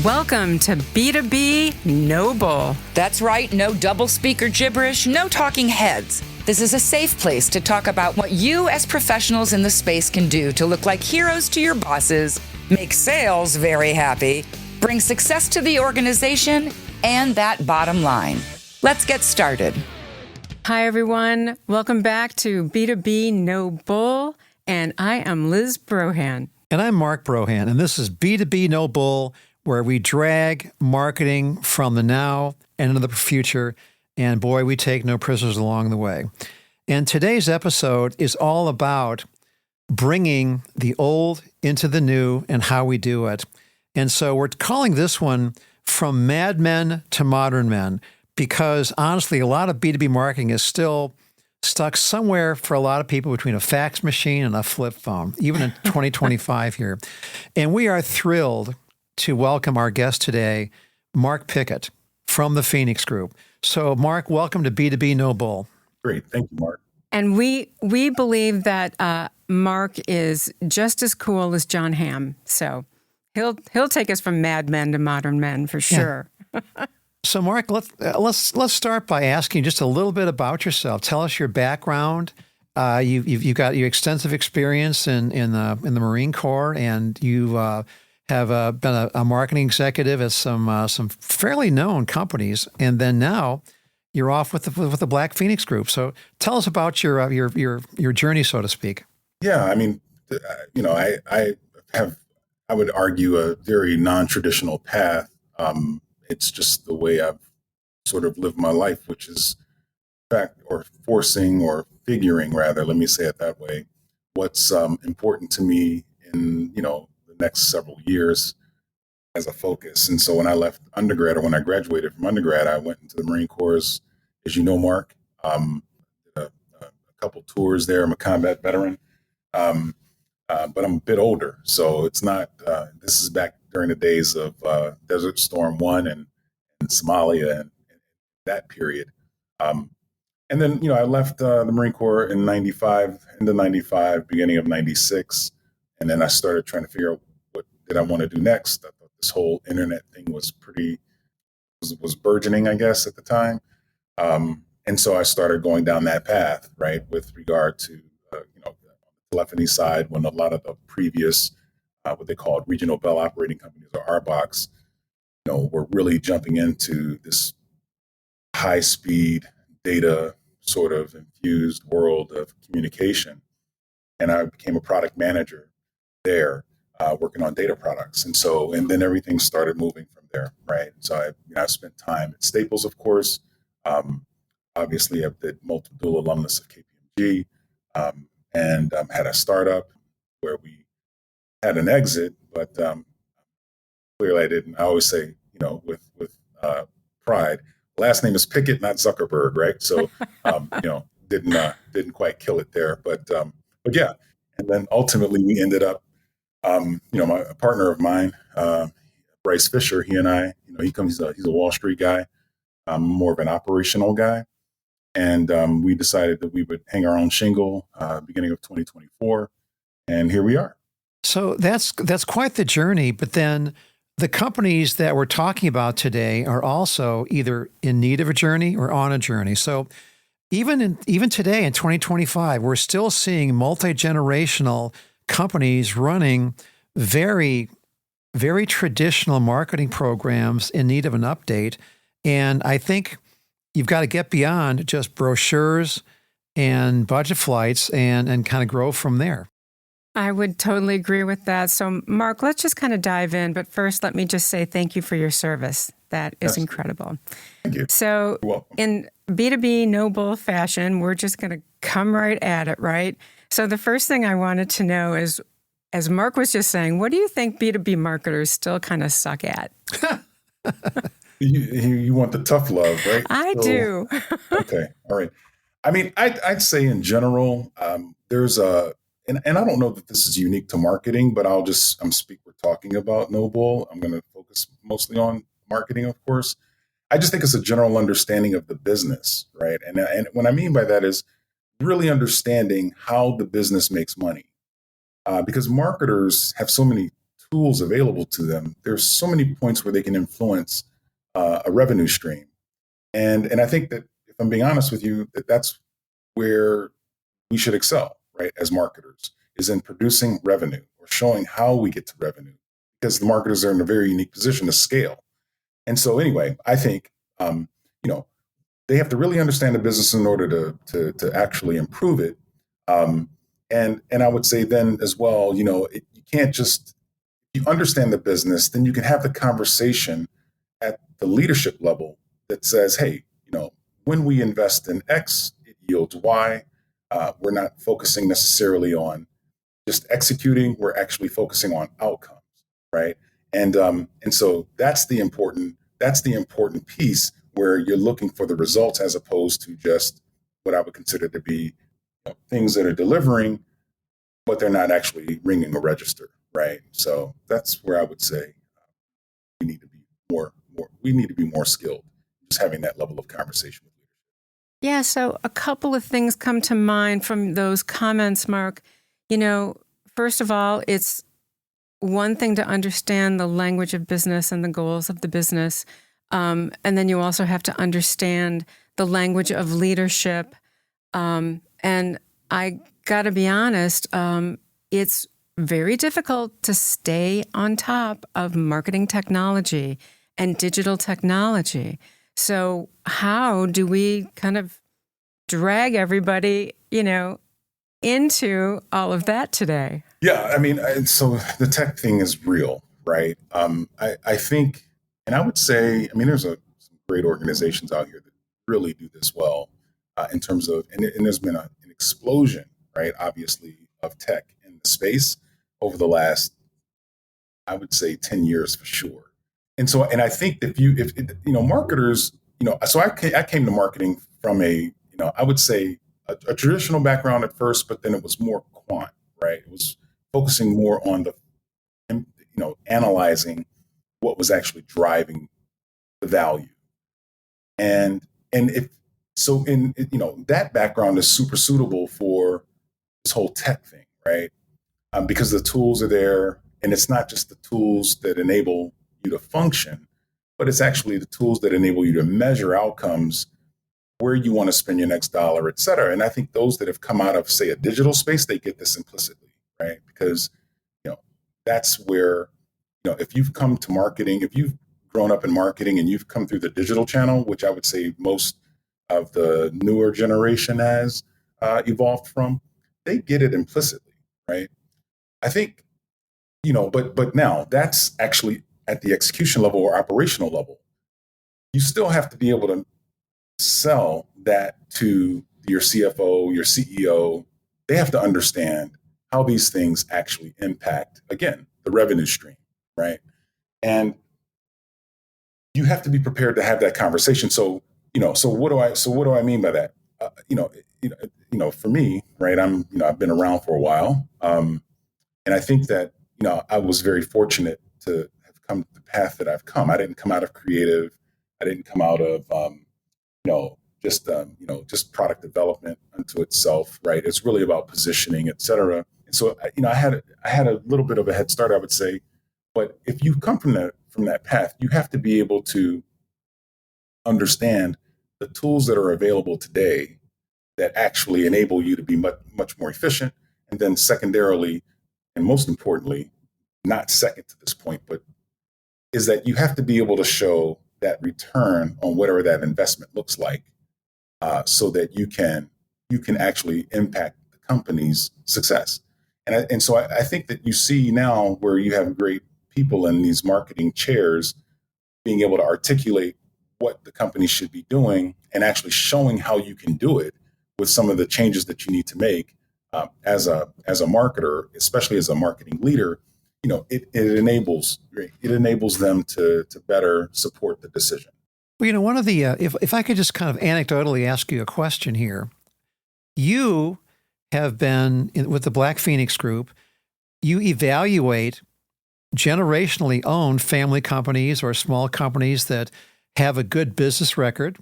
Welcome to B2B No Bull. That's right, no double speaker gibberish, no talking heads. This is a safe place to talk about what you as professionals in the space can do to look like heroes to your bosses, make sales very happy, bring success to the organization, and that bottom line. Let's get started. Hi, everyone. Welcome back to B2B No Bull, and I am Liz Brohan. And I'm Mark Brohan, and this is B2B No Bull, where we drag marketing from the now and into the future. And boy, we take no prisoners along the way. And today's episode is all about bringing the old into the new and how we do it. And so we're calling this one From Madmen to Modern Men, because honestly, a lot of B2B marketing is still stuck somewhere for a lot of people between a fax machine and a flip phone, even in 2025 here. And we are thrilled to welcome our guest today, Mark Pickett from the Phoenix Group. So, Mark, welcome to B2B No Bull. Great. Thank you, Mark. And we believe that Mark is just as cool as John Hamm. So he'll take us from madmen to modern men for sure. Yeah. So, Mark, let's start by asking just a little bit about yourself. Tell us your background. You've got your extensive experience in the Marine Corps, and you have been a marketing executive at some fairly known companies, and then now you're off with the Black Phoenix Group. So tell us about your journey, so to speak. Yeah, I mean, I would argue a very non-traditional path. It's just the way I've sort of lived my life, which is figuring rather, let me say it that way, what's important to me in, the next several years as a focus. And so when I left undergrad, or when I graduated from undergrad, I went into the Marine Corps, as you know, Mark, a couple tours there. I'm a combat veteran, but I'm a bit older. So it's not, this is back during the days of Desert Storm 1 and Somalia and that period. And then, I left the Marine Corps in 95, into 95, beginning of 96. And then I started trying to figure out what did I want to do next. I thought this whole internet thing was was burgeoning, I guess, at the time. And so I started going down that path, right, with regard to, the telephony side, when a lot of the previous, what they called regional bell operating companies, or RBOCs, were really jumping into this high-speed data sort of infused world of communication. And I became a product manager there, working on data products. And then everything started moving from there, right? So I spent time at Staples, of course. Obviously, I've been multiple dual alumnus of KPMG, and had a startup where we had an exit, but clearly I didn't. I always say, with pride, last name is Pickett, not Zuckerberg, right? So, didn't quite kill it there, but yeah. And then ultimately we ended up, a partner of mine, Bryce Fisher, he and I, he's a Wall Street guy. I'm more of an operational guy. And we decided that we would hang our own shingle beginning of 2024. And here we are. So that's quite the journey. But then the companies that we're talking about today are also either in need of a journey or on a journey. So even today in 2025, we're still seeing multi-generational companies running very, very traditional marketing programs in need of an update. And I think you've got to get beyond just brochures and budget flights and kind of grow from there. I would totally agree with that. So, Mark, let's just kind of dive in. But first, let me just say thank you for your service. That is incredible. Thank you. So, in B2B No Bull fashion, we're just going to come right at it, right? So the first thing I wanted to know is, as Mark was just saying, what do you think B2B marketers still kind of suck at? You want the tough love, right? I do. Okay. All right. I mean, I'd say in general, there's and I don't know that this is unique to marketing, but I'll speak, we're talking about No Bull. I'm going to focus mostly on marketing, of course. I just think it's a general understanding of the business, right? And what I mean by that is really understanding how the business makes money. Because marketers have so many tools available to them, there's so many points where they can influence a revenue stream. And I think that, if I'm being honest with you, that's where we should excel, right, as marketers, is in producing revenue or showing how we get to revenue, because the marketers are in a very unique position to scale. And so anyway, I think, they have to really understand the business in order to actually improve it. And I would say then as well, you can't just, you understand the business, then you can have the conversation at the leadership level that says, hey, when we invest in X, it yields Y. We're not focusing necessarily on just executing. We're actually focusing on outcomes, right? And so that's the important piece, where you're looking for the results as opposed to just what I would consider to be things that are delivering, but they're not actually ringing a register, right? So that's where I would say we need to be more skilled, just having that level of conversation with leaders. Yeah, so a couple of things come to mind from those comments, Mark. First of all, it's one thing to understand the language of business and the goals of the business. And then you also have to understand the language of leadership. And I got to be honest, it's very difficult to stay on top of marketing technology and digital technology. So how do we kind of drag everybody, into all of that today? Yeah, I mean, so the tech thing is real, right? I think, and I would say, there's some great organizations out here that really do this well in terms of, and there's been an explosion, right, obviously, of tech in the space over the last, I would say, 10 years for sure. And so, and I think that if marketers, so I came to marketing from I would say a traditional background at first, but then it was more quant, right? It was focusing more on analyzing what was actually driving the value. And if so, that background is super suitable for this whole tech thing, right? Because the tools are there, and it's not just the tools that enable you to function, but it's actually the tools that enable you to measure outcomes, where you want to spend your next dollar, et cetera. And I think those that have come out of, say, a digital space, they get this implicitly, right? Because, that's where, if you've come to marketing, if you've grown up in marketing and you've come through the digital channel, which I would say most of the newer generation has evolved from, they get it implicitly, right? I think, but now that's actually at the execution level or operational level. You still have to be able to sell that to your CFO, your CEO. They have to understand how these things actually impact, again, the revenue stream, right? And you have to be prepared to have that conversation. So, what do I mean by that? For me, right? I've been around for a while, and I think that I was very fortunate to have come the path that I've come. I didn't come out of creative. I didn't come out of just product development unto itself, right? It's really about positioning, et cetera. And so, I had a little bit of a head start, I would say. But if you come from that path, you have to be able to understand the tools that are available today that actually enable you to be much, much more efficient. And then secondarily, and most importantly, not second to this point, but is that you have to be able to show that return on whatever that investment looks like, so that you can actually impact the company's success. And so I think that you see now where you have great people in these marketing chairs being able to articulate what the company should be doing and actually showing how you can do it with some of the changes that you need to make as a marketer, especially as a marketing leader. It enables them to better support the decision. Well, one of the if I could just kind of anecdotally ask you a question here, you have been with the Black Phoenix Group. You evaluate generationally owned family companies or small companies that have a good business record,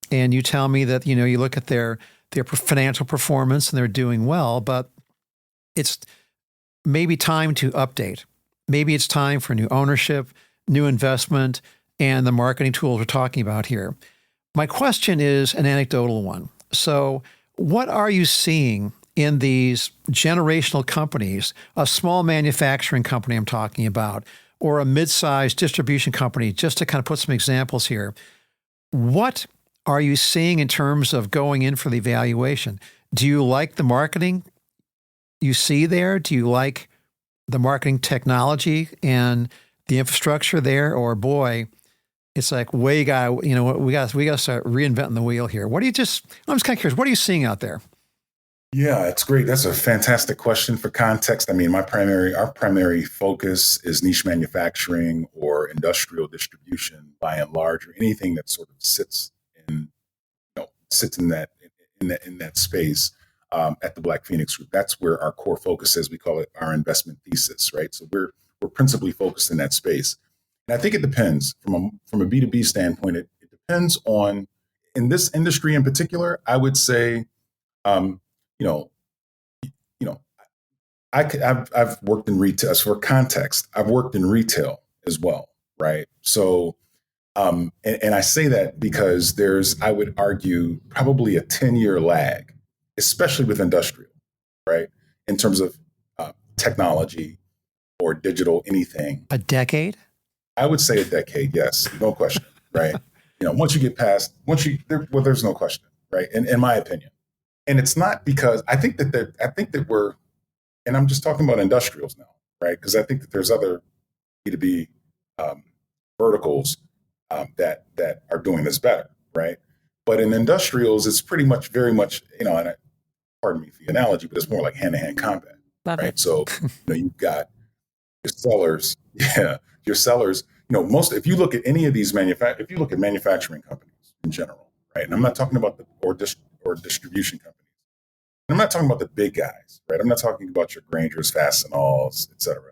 and you tell me that you look at their financial performance and they're doing well, but it's maybe time to update. maybe it's time for new ownership, new investment, and the marketing tools we're talking about here. My question is an anecdotal one. So what are you seeing in these generational companies, a small manufacturing company I'm talking about, or a mid-sized distribution company, just to kind of put some examples here? What are you seeing in terms of going in for the evaluation? Do you like the marketing you see there? Do you like the marketing technology and the infrastructure there? Or boy, it's like, we got to start reinventing the wheel here. I'm just kind of curious, what are you seeing out there? Yeah, it's great. That's a fantastic question for context. I mean, our primary focus is niche manufacturing or industrial distribution by and large, or anything that sort of sits in that space at the Black Phoenix Group. That's where our core focus is. We call it our investment thesis, right? So we're principally focused in that space. And I think it depends from a B2B standpoint. It depends on, in this industry in particular, I would say, I've worked in retail. As for context, I've worked in retail as well, right? So, and I say that because I would argue, probably a 10-year lag, especially with industrial, right? In terms of technology or digital anything. A decade? I would say a decade, yes, no question, right? Once you get past, there's no question, right? In my opinion. And it's not because I think that we're, and I'm just talking about industrials now, right? Because I think that there's other B2B verticals that are doing this better, right? But in industrials, it's pretty much, very much, and pardon me for the analogy, but it's more like hand-to-hand combat, Love right? it. So, you've got your sellers, your sellers. If you look at any of these if you look at manufacturing companies in general, right? And I'm not talking about or distribution companies. I'm not talking about the big guys, right? I'm not talking about your Grangers, Fastenals, et cetera.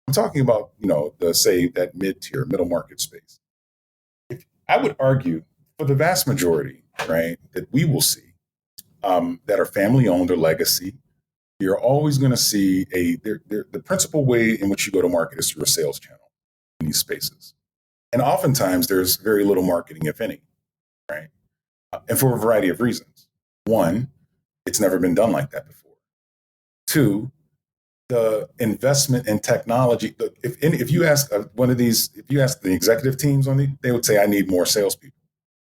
I'm talking about, that mid-tier, middle market space. I would argue for the vast majority, right, that we will see that are family-owned or legacy, you're always going to see the principal way in which you go to market is through a sales channel in these spaces. And oftentimes there's very little marketing, if any, right? And for a variety of reasons. One, it's never been done like that before. Two, the investment in technology. If you ask if you ask the executive teams they would say, I need more salespeople,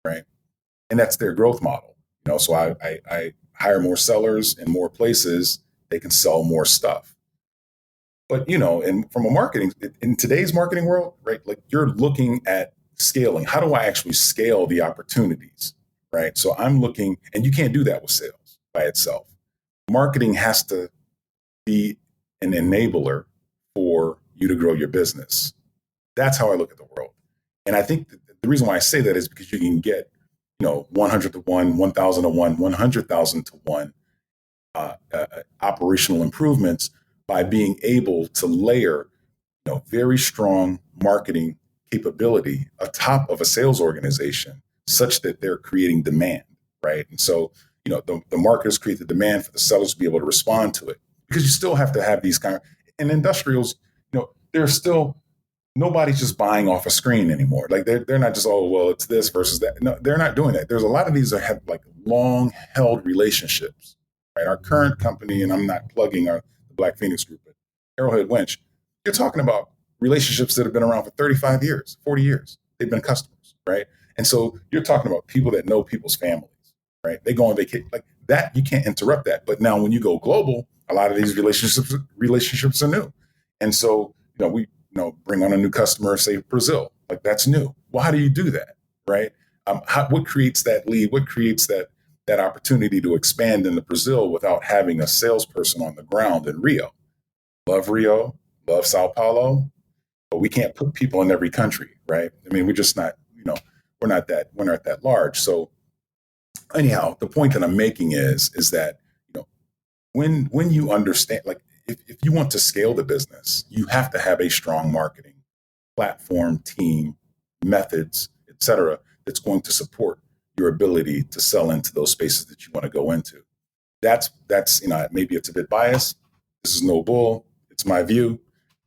right? And that's their growth model. So I hire more sellers in more places, they can sell more stuff. But, and from a marketing, in today's marketing world, right? Like, you're looking at scaling. How do I actually scale the opportunities, right? So I'm looking, and you can't do that with sales by itself. Marketing has to be an enabler for you to grow your business. That's how I look at the world. And I think the reason why I say that is because you can get, 100 to 1, 1,000 to 1, 100,000 to 1 operational improvements by being able to layer, very strong marketing capability atop of a sales organization such that they're creating demand, right? And so, the marketers create the demand for the sellers to be able to respond to it, because you still have to have these in industrials, there's still, nobody's just buying off a screen anymore. Like, they're not just, oh, well, it's this versus that. No, they're not doing that. There's a lot of these that have like long held relationships, right? Our current company, and I'm not plugging the Black Phoenix Group, but Arrowhead Winch, you're talking about relationships that have been around for 35 years, 40 years. They've been customers, right? And so you're talking about people that know people's families, right? They go on vacation like that. You can't interrupt that. But now when you go global, a lot of these relationships are new. And so, we bring on a new customer, say Brazil, like, that's new. Well, how do you do that, right? What creates that lead? What creates that opportunity to expand into Brazil without having a salesperson on the ground in Rio? Love Rio, love Sao Paulo, but we can't put people in every country, right? I mean, we're just not, we're not that large. So anyhow, the point that I'm making is that, when you understand, like, if you want to scale the business, you have to have a strong marketing platform, team, methods, et cetera, that's going to support your ability to sell into those spaces that you want to go into. That's maybe it's a bit biased. This is no bull. It's my view.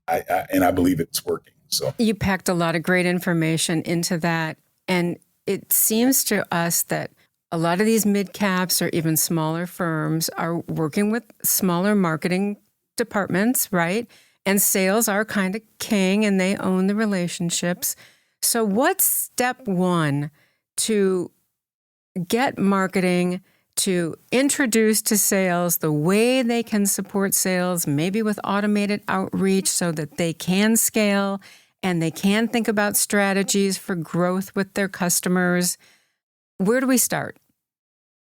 I believe it's working. So You packed a lot of great information into that. And it seems to us that a lot of these mid caps or even smaller firms are working with smaller marketing departments, right? And sales are kind of king and they own the relationships. So, what's step one to get marketing to introduce to sales the way they can support sales, maybe with automated outreach so that they can scale and they can think about strategies for growth with their customers? Where do we start?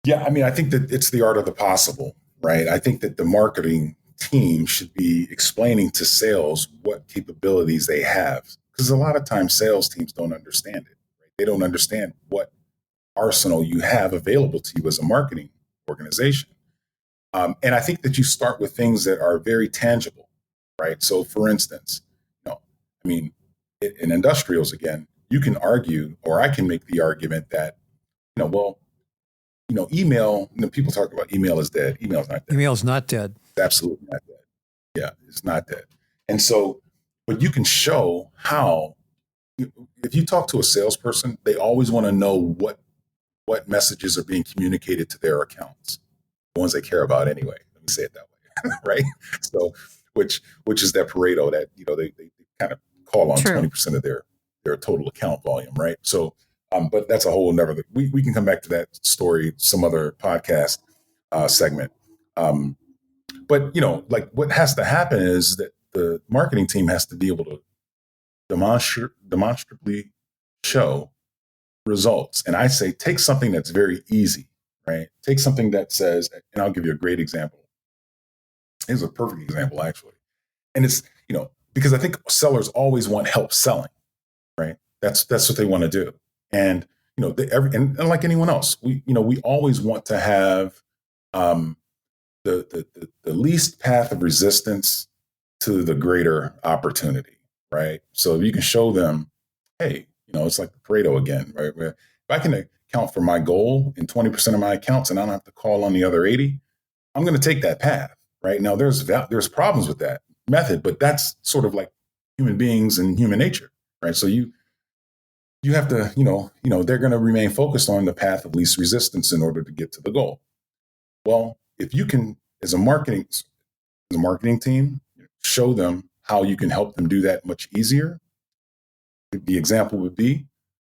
yeah, I mean, I think that it's the art of the possible, right? I think that the marketing team should be explaining to sales what capabilities they have, because a lot of times sales teams don't understand it. Right? They don't understand what arsenal you have available to you as a marketing organization. And I think that you start with things that are very tangible, right? So, for instance, I mean, in industrials, again, you can argue, or I can make the argument that, well, email. People talk about email is dead. Email is not dead. Email is not dead. It's absolutely not dead. Yeah, it's not dead. And so, but you can show how. If you talk to a salesperson, they always want to know what messages are being communicated to their accounts, the ones they care about anyway. Let me say it that way, right? So, which is that Pareto that they kind of call on 20% of their total account volume, right? So, but that's a whole another. We can come back to that story some other podcast segment. But like what has to happen is that the marketing team has to be able to demonstrably show results. And I say, take something that's very easy, right? Take something that says, and I'll give you a great example. Here's a perfect example, actually. And it's, because I think sellers always want help selling, right? That's what they want to do. And, and like anyone else, we always want to have the least path of resistance to the greater opportunity, right? So you can show them, hey, it's like the Pareto again, right? Where if I can account for my goal in 20% of my accounts and I don't have to call on the other 80, I'm going to take that path, right? Now there's problems with that method, but that's sort of like human beings and human nature, right? So you have to, they're going to remain focused on the path of least resistance in order to get to the goal. Well, if you can, as a marketing team, show them how you can help them do that much easier. The example would be,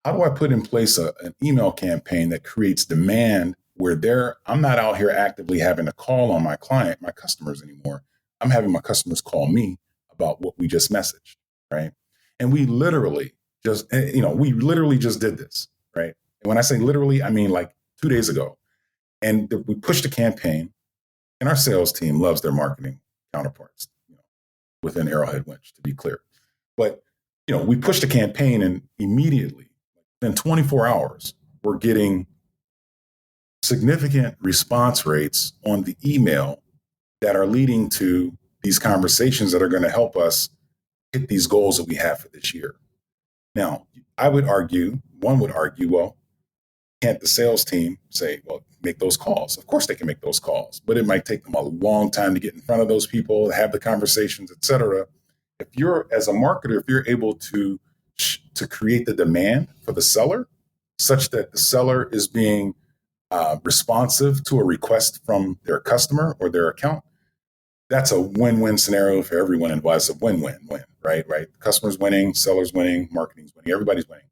how do I put in place an email campaign that creates demand where I'm not out here actively having to call on my customers anymore. I'm having my customers call me about what we just messaged, right? And we literally just did this, right? And when I say literally, I mean like 2 days ago. And we pushed a campaign, and our sales team loves their marketing counterparts within Arrowhead Winch, to be clear. But we pushed a campaign, and immediately, in 24 hours, we're getting significant response rates on the email that are leading to these conversations that are going to help us hit these goals that we have for this year. Now, one would argue, well, can't the sales team say, well, make those calls? Of course they can make those calls, but it might take them a long time to get in front of those people, have the conversations, et cetera. If you're, as a marketer, if you're able to create the demand for the seller such that the seller is being responsive to a request from their customer or their account, that's a win-win scenario for everyone involved. It's a win-win-win, right? Customers winning, sellers winning, marketing's winning, everybody's winning.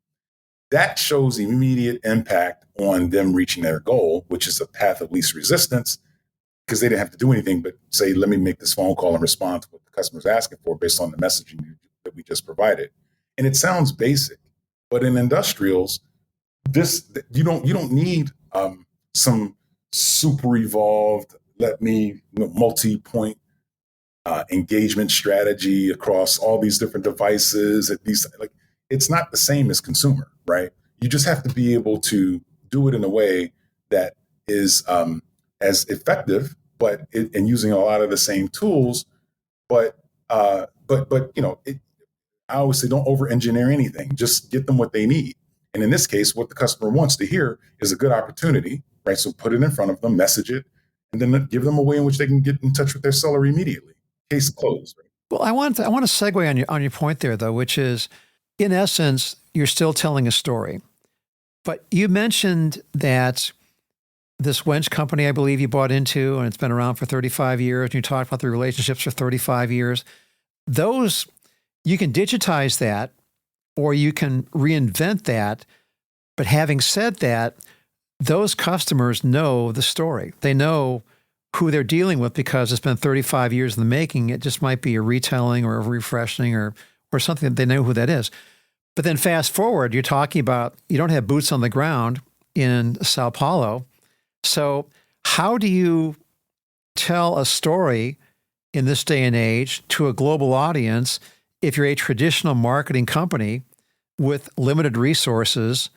That shows immediate impact on them reaching their goal, which is a path of least resistance, because they didn't have to do anything but say, let me make this phone call and respond to what the customer's asking for based on the messaging that we just provided. And it sounds basic, but in industrials, you don't need some super evolved, multi-point engagement strategy across all these different devices. It's not the same as consumer, right? You just have to be able to do it in a way that is as effective, and using a lot of the same tools. But I always say, don't over-engineer anything. Just get them what they need. And in this case, what the customer wants to hear is a good opportunity, right? So put it in front of them, message it, and then give them a way in which they can get in touch with their seller immediately. Case closed. Right? Well, I want to segue on your point there, though, which is, in essence, you're still telling a story. But you mentioned that this wench company, I believe you bought into, and it's been around for 35 years, and you talked about the relationships for 35 years. Those, you can digitize that, or you can reinvent that. But having said that, those customers know the story. They know who they're dealing with because it's been 35 years in the making. It just might be a retelling or a refreshing or something that they know who that is. But then fast forward, you're talking about, you don't have boots on the ground in Sao Paulo. So how do you tell a story in this day and age to a global audience if you're a traditional marketing company with limited resources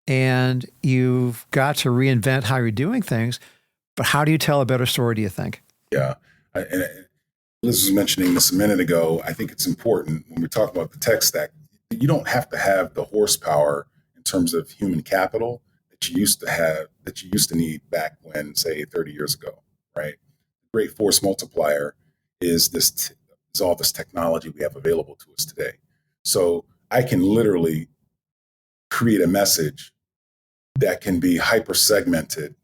and you've got to reinvent how you're doing things? But how do you tell a better story, do you think? Yeah. And Liz was mentioning this a minute ago. I think it's important when we talk about the tech stack, you don't have to have the horsepower in terms of human capital that you used to have, that you used to need back when, say, 30 years ago, right? Great force multiplier is all this technology we have available to us today. So I can literally create a message that can be hyper segmented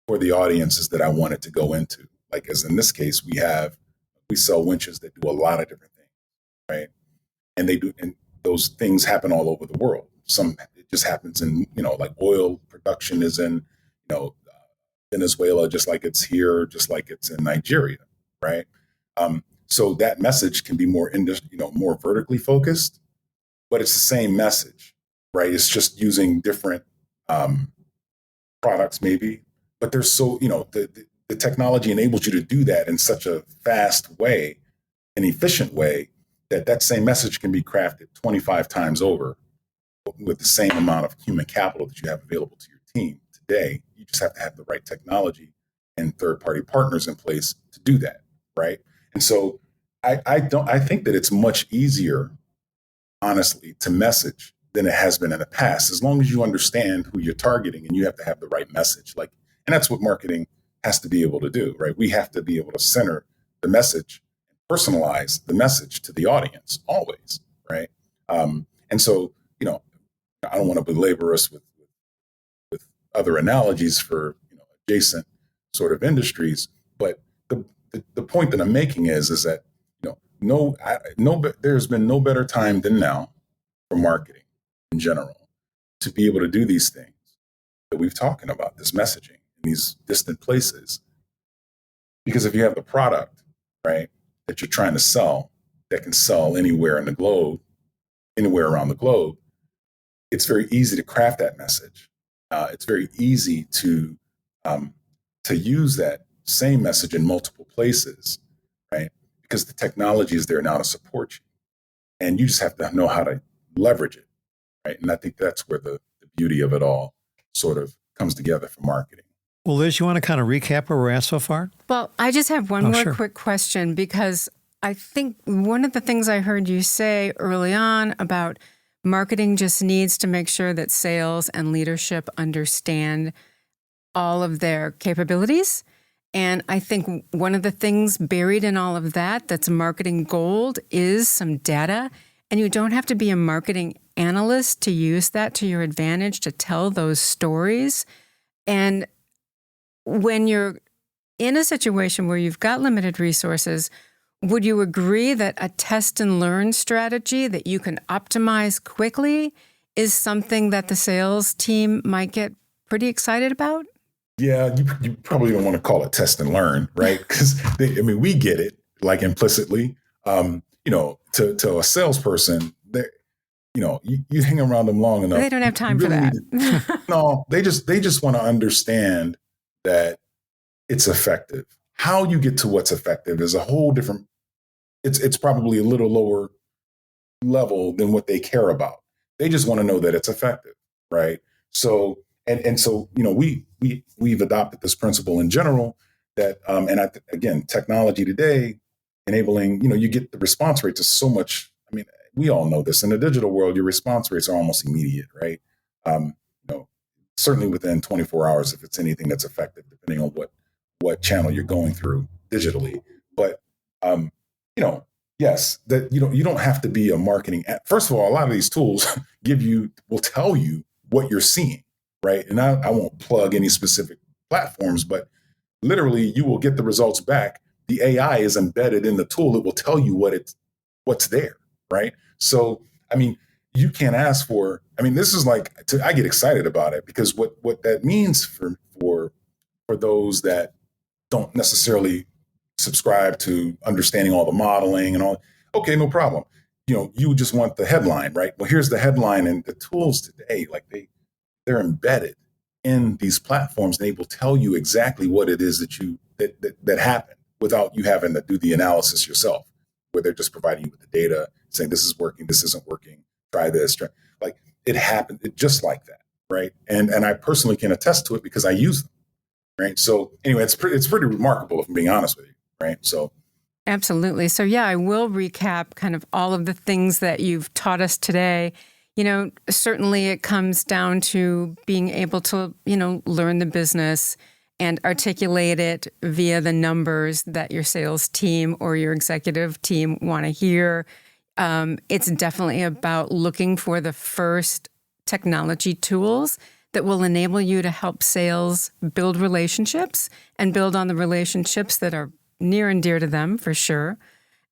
for the audiences that I want it to go into. Like, as in this case, we sell winches that do a lot of different things, right? And those things happen all over the world. Some, it just happens in, like oil production is in, Venezuela, just like it's here, just like it's in Nigeria, right? So that message can be more more vertically focused, but it's the same message, right? It's just using different products, maybe. But there's the technology enables you to do that in such a fast way, an efficient way, that same message can be crafted 25 times over with the same amount of human capital that you have available to your team today. You just have to have the right technology and third-party partners in place to do that, right? And so I think that it's much easier, honestly, to message than it has been in the past, as long as you understand who you're targeting and you have to have the right message. And that's what marketing has to be able to do, right? We have to be able to center the message, personalize the message to the audience always, right? And so, I don't want to belabor us with other analogies for adjacent sort of industries, but the point that I'm making is that there's been no better time than now for marketing in general to be able to do these things that we've talking about, this messaging in these distant places. Because if you have the product, right, that you're trying to sell, that can sell anywhere in the globe, anywhere around the globe, it's very easy to craft that message. It's very easy to use that same message in multiple places, right? Because the technology is there now to support you, and you just have to know how to leverage it, right? And I think that's where the beauty of it all sort of comes together for marketing. Well, Liz, you want to kind of recap where we're at so far? Well, I just have one more sure. quick question, because I think one of the things I heard you say early on about marketing just needs to make sure that sales and leadership understand all of their capabilities. And I think one of the things buried in all of that's marketing gold is some data. And you don't have to be a marketing analyst to use that to your advantage to tell those stories. And when you're in a situation where you've got limited resources, would you agree that a test and learn strategy that you can optimize quickly is something that the sales team might get pretty excited about? Yeah, you probably don't want to call it test and learn, right? Because we get it, like, implicitly. To a salesperson, you hang around them long enough. They don't have time for that. No, they just want to understand that it's effective. How you get to what's effective is a whole different. It's probably a little lower level than what they care about. They just want to know that it's effective, right? So so we've adopted this principle in general that again, technology today enabling, you get the response rates is so much. We all know this in the digital world, your response rates are almost immediate, right? Certainly within 24 hours if it's anything that's effective, depending on what channel you're going through digitally. But Yes, that you don't have to be a marketing. First of all, a lot of these tools will tell you what you're seeing, right? And I won't plug any specific platforms, but literally you will get the results back. The AI is embedded in the tool. It will tell you what's there, right? So, I mean, you can't ask for. I mean, this is I get excited about it because what that means for those that don't necessarily subscribe to understanding all the modeling and all. Okay, no problem. You just want the headline, right? Well, here's the headline, and the tools today, they're embedded in these platforms, and they will tell you exactly what it is that happened without you having to do the analysis yourself. Where they're just providing you with the data, saying this is working, this isn't working, try this. Like it happened, just like that, right? And I personally can attest to it because I use them, right? So anyway, it's pretty remarkable, if I'm being honest with you. Right. So. Absolutely. So, yeah, I will recap kind of all of the things that you've taught us today. Certainly it comes down to being able to, learn the business and articulate it via the numbers that your sales team or your executive team want to hear. It's definitely about looking for the first technology tools that will enable you to help sales build relationships and build on the relationships that are near and dear to them, for sure.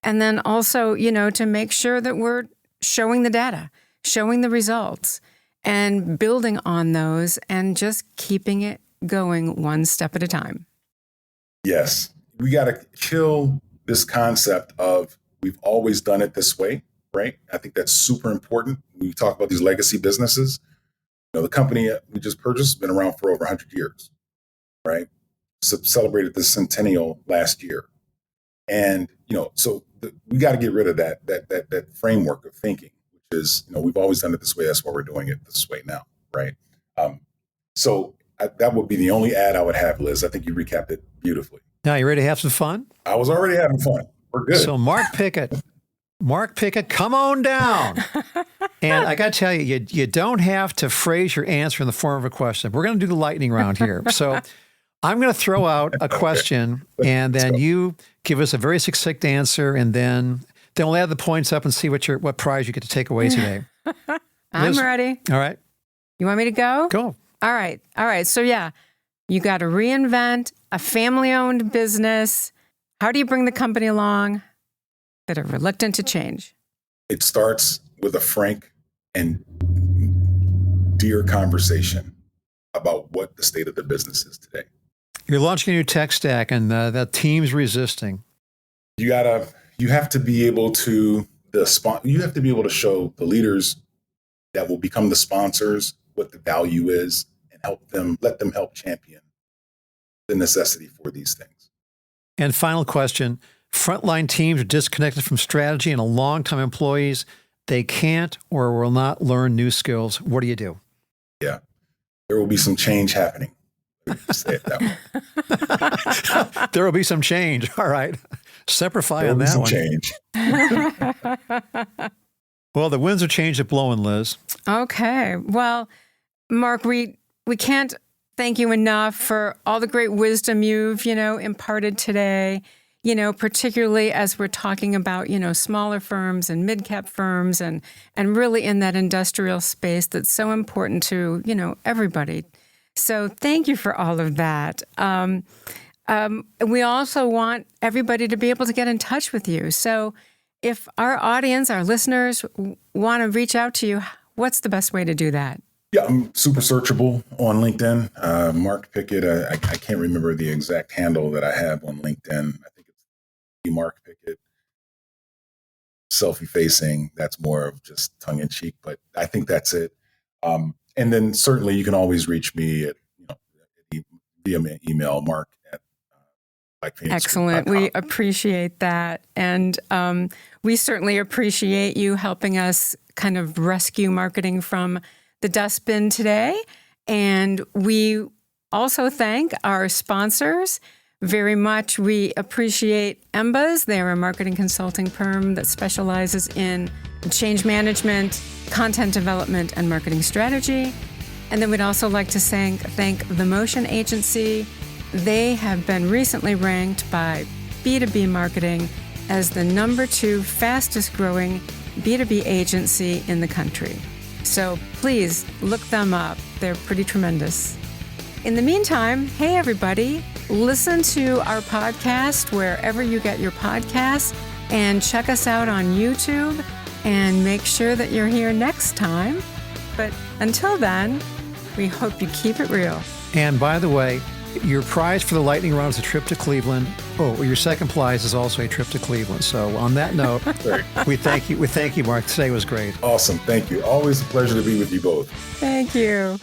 And then also, to make sure that we're showing the data, showing the results, and building on those and just keeping it going one step at a time. Yes. We got to kill this concept of we've always done it this way, right? I think that's super important. When we talk about these legacy businesses, the company we just purchased has been around for over 100 years, right? Celebrated the centennial last year. And, so we got to get rid of that framework of thinking, which is, we've always done it this way. That's why we're doing it this way now. Right. That would be the only ad I would have, Liz. I think you recapped it beautifully. Now, you ready to have some fun? I was already having fun. We're good. So Mark Pickett, come on down. And I got to tell you, you don't have to phrase your answer in the form of a question. We're going to do the lightning round here. So I'm going to throw out a question, and then you give us a very succinct answer, and then we'll add the points up and see what prize you get to take away today. I'm ready. All right. You want me to go? Go. All right. So, yeah, you got to reinvent a family-owned business. How do you bring the company along that are reluctant to change? It starts with a frank and dear conversation about what the state of the business is today. You're launching a new tech stack, and the team's resisting. You have to be able to show the leaders that will become the sponsors what the value is, and let them help champion the necessity for these things. And final question: frontline teams are disconnected from strategy, and long-time employees, they can't or will not learn new skills. What do you do? Yeah, there will be some change happening. Say it that way. There will be some change. All right. Semperfi on that one. Change. Well, the winds of change are blowing, Liz. Okay. Well, Mark, we can't thank you enough for all the great wisdom you've, imparted today, particularly as we're talking about, smaller firms and mid-cap firms and really in that industrial space that's so important to, everybody. So thank you for all of that. We also want everybody to be able to get in touch with you. So if our audience, our listeners want to reach out to you, what's the best way to do that? Yeah, I'm super searchable on LinkedIn. Mark Pickett. I can't remember the exact handle that I have on LinkedIn. I think it's Mark Pickett. Selfie facing. That's more of just tongue in cheek, but I think that's it. And then certainly you can always reach me at via email, Mark at Excellent. We appreciate that. And we certainly appreciate you helping us kind of rescue marketing from the dustbin today. And we also thank our sponsors very much. We appreciate Embas. They're a marketing consulting firm that specializes in change management, content development, and marketing strategy. And then we'd also like to thank The Motion Agency. They have been recently ranked by B2B Marketing as the #2 fastest growing B2B agency in the country. So please look them up. They're pretty tremendous. In the meantime, hey everybody, listen to our podcast wherever you get your podcasts and check us out on YouTube and make sure that you're here next time. But until then, we hope you keep it real. And by the way, your prize for the lightning round is a trip to Cleveland. Oh, your second prize is also a trip to Cleveland. So on that note, we thank you. We thank you, Mark. Today was great. Awesome. Thank you. Always a pleasure to be with you both. Thank you.